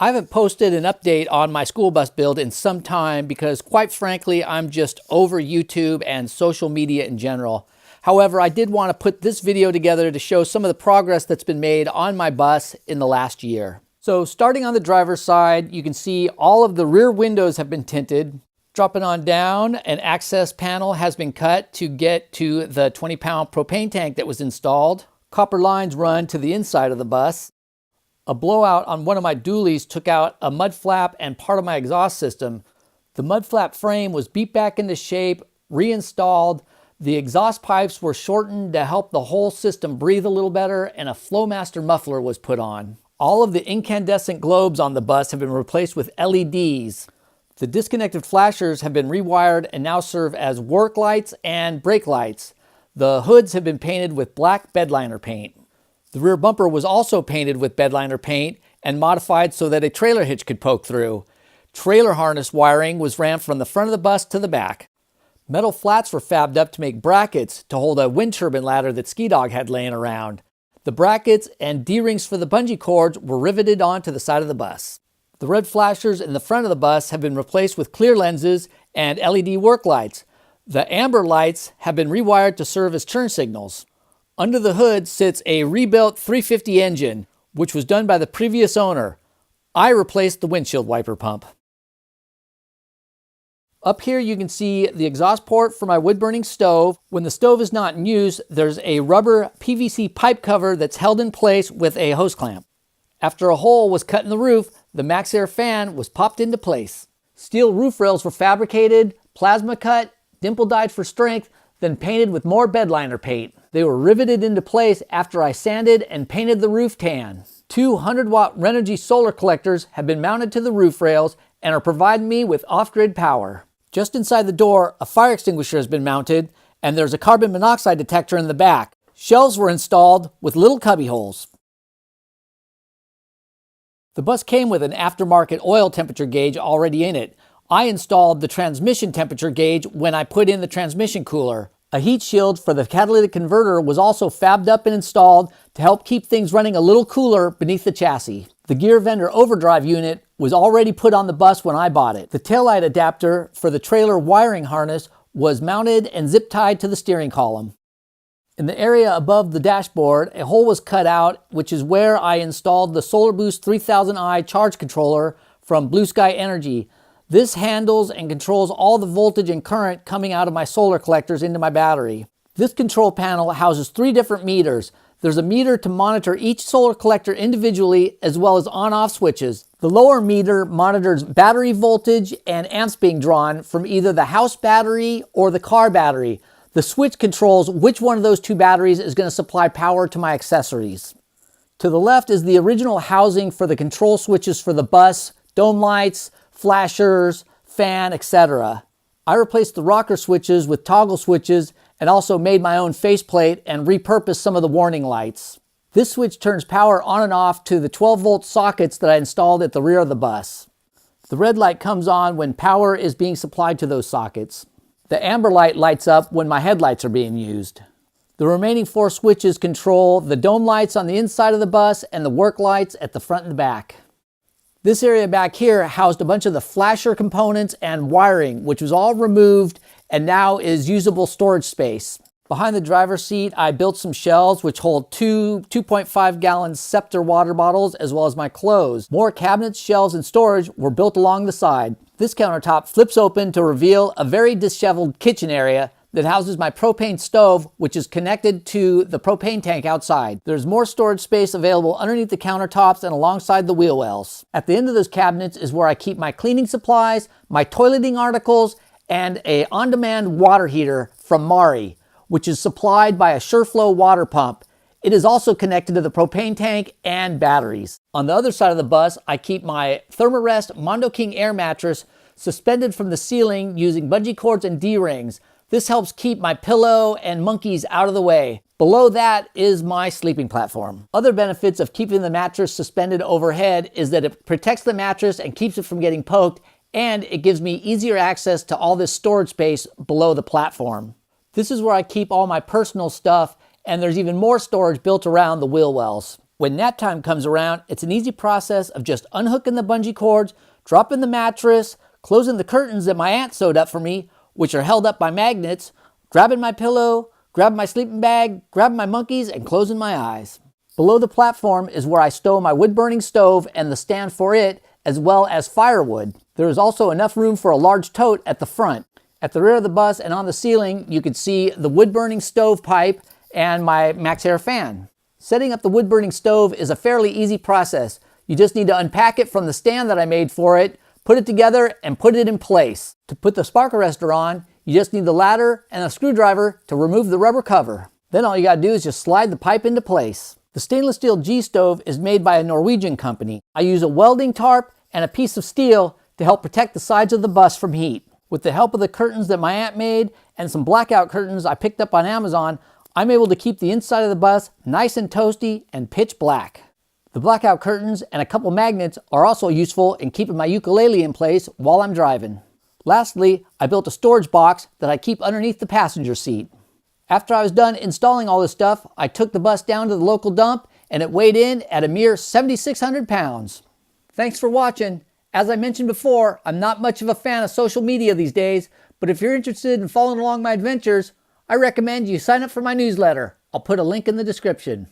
I haven't posted an update on my school bus build in some time because, quite frankly, I'm just over YouTube and social media in general. However, I did want to put this video together to show some of the progress that's been made on my bus in the last year. So starting on the driver's side, you can see all of the rear windows have been tinted. Dropping on down, an access panel has been cut to get to the 20-pound propane tank that was installed. Copper lines run to the inside of the bus. A blowout on one of my dualies took out a mud flap and part of my exhaust system. The mud flap frame was beat back into shape, reinstalled. The exhaust pipes were shortened to help the whole system breathe a little better, and a Flowmaster muffler was put on. All of the incandescent globes on the bus have been replaced with LEDs. The disconnected flashers have been rewired and now serve as work lights and brake lights. The hoods have been painted with black bedliner paint. The rear bumper was also painted with bedliner paint and modified so that a trailer hitch could poke through. Trailer harness wiring was ran from the front of the bus to the back. Metal flats were fabbed up to make brackets to hold a wind turbine ladder that Ski Dog had laying around. The brackets and D-rings for the bungee cords were riveted onto the side of the bus. The red flashers in the front of the bus have been replaced with clear lenses and LED work lights. The amber lights have been rewired to serve as turn signals. Under the hood sits a rebuilt 350 engine, which was done by the previous owner. I replaced the windshield wiper pump. Up here you can see the exhaust port for my wood-burning stove. When the stove is not in use, there's a rubber PVC pipe cover that's held in place with a hose clamp. After a hole was cut in the roof, the MaxxAir fan was popped into place. Steel roof rails were fabricated, plasma cut, dimple dyed for strength, then painted with more bedliner paint. They were riveted into place after I sanded and painted the roof tan. Two 100-watt Renogy solar collectors have been mounted to the roof rails and are providing me with off-grid power. Just inside the door, a fire extinguisher has been mounted, and there's a carbon monoxide detector in the back. Shelves were installed with little cubby holes. The bus came with an aftermarket oil temperature gauge already in it. I installed the transmission temperature gauge when I put in the transmission cooler. A heat shield for the catalytic converter was also fabbed up and installed to help keep things running a little cooler beneath the chassis. The gear vendor overdrive unit was already put on the bus when I bought it. The taillight adapter for the trailer wiring harness was mounted and zip tied to the steering column. In the area above the dashboard, a hole was cut out, which is where I installed the Solar Boost 3000i charge controller from Blue Sky Energy. This handles and controls all the voltage and current coming out of my solar collectors into my battery. This control panel houses 3 different meters. There's a meter to monitor each solar collector individually, as well as on-off switches. The lower meter monitors battery voltage and amps being drawn from either the house battery or the car battery. The switch controls which one of those 2 batteries is going to supply power to my accessories. To the left is the original housing for the control switches for the bus, dome lights, flashers, fan, etc. I replaced the rocker switches with toggle switches and also made my own faceplate and repurposed some of the warning lights. This switch turns power on and off to the 12-volt sockets that I installed at the rear of the bus. The red light comes on when power is being supplied to those sockets. The amber light lights up when my headlights are being used. The remaining 4 switches control the dome lights on the inside of the bus and the work lights at the front and the back. This area back here housed a bunch of the flasher components and wiring, which was all removed and now is usable storage space. Behind the driver's seat, I built some shelves which hold 2 2.5-gallon Scepter water bottles as well as my clothes. More cabinets, shelves, and storage were built along the side. This countertop flips open to reveal a very disheveled kitchen area that houses my propane stove, which is connected to the propane tank outside. There's more storage space available underneath the countertops and alongside the wheel wells. At the end of those cabinets is where I keep my cleaning supplies, my toileting articles, and a on-demand water heater from Mari, which is supplied by a SureFlow water pump. It is also connected to the propane tank and batteries. On the other side of the bus, I keep my Thermarest Mondo King air mattress suspended from the ceiling using bungee cords and D-rings. This helps keep my pillow and monkeys out of the way. Below that is my sleeping platform. Other benefits of keeping the mattress suspended overhead is that it protects the mattress and keeps it from getting poked, and it gives me easier access to all this storage space below the platform. This is where I keep all my personal stuff, and there's even more storage built around the wheel wells. When nap time comes around, it's an easy process of just unhooking the bungee cords, dropping the mattress, closing the curtains that my aunt sewed up for me, which are held up by magnets, grabbing my pillow, grabbing my sleeping bag, grabbing my monkeys, and closing my eyes. Below the platform is where I stow my wood-burning stove and the stand for it, as well as firewood. There is also enough room for a large tote at the front. At the rear of the bus and on the ceiling, you can see the wood-burning stove pipe and my MaxxAir fan. Setting up the wood-burning stove is a fairly easy process. You just need to unpack it from the stand that I made for it, put it together, and put it in place. To put the spark arrestor on, you just need the ladder and a screwdriver to remove the rubber cover. Then all you gotta do is just slide the pipe into place. The stainless steel G-stove is made by a Norwegian company. I use a welding tarp and a piece of steel to help protect the sides of the bus from heat. With the help of the curtains that my aunt made and some blackout curtains I picked up on Amazon, I'm able to keep the inside of the bus nice and toasty and pitch black. The blackout curtains and a couple magnets are also useful in keeping my ukulele in place while I'm driving. Lastly, I built a storage box that I keep underneath the passenger seat. After I was done installing all this stuff, I took the bus down to the local dump and it weighed in at a mere 7,600 pounds. Thanks for watching. As I mentioned before, I'm not much of a fan of social media these days, but if you're interested in following along my adventures, I recommend you sign up for my newsletter. I'll put a link in the description.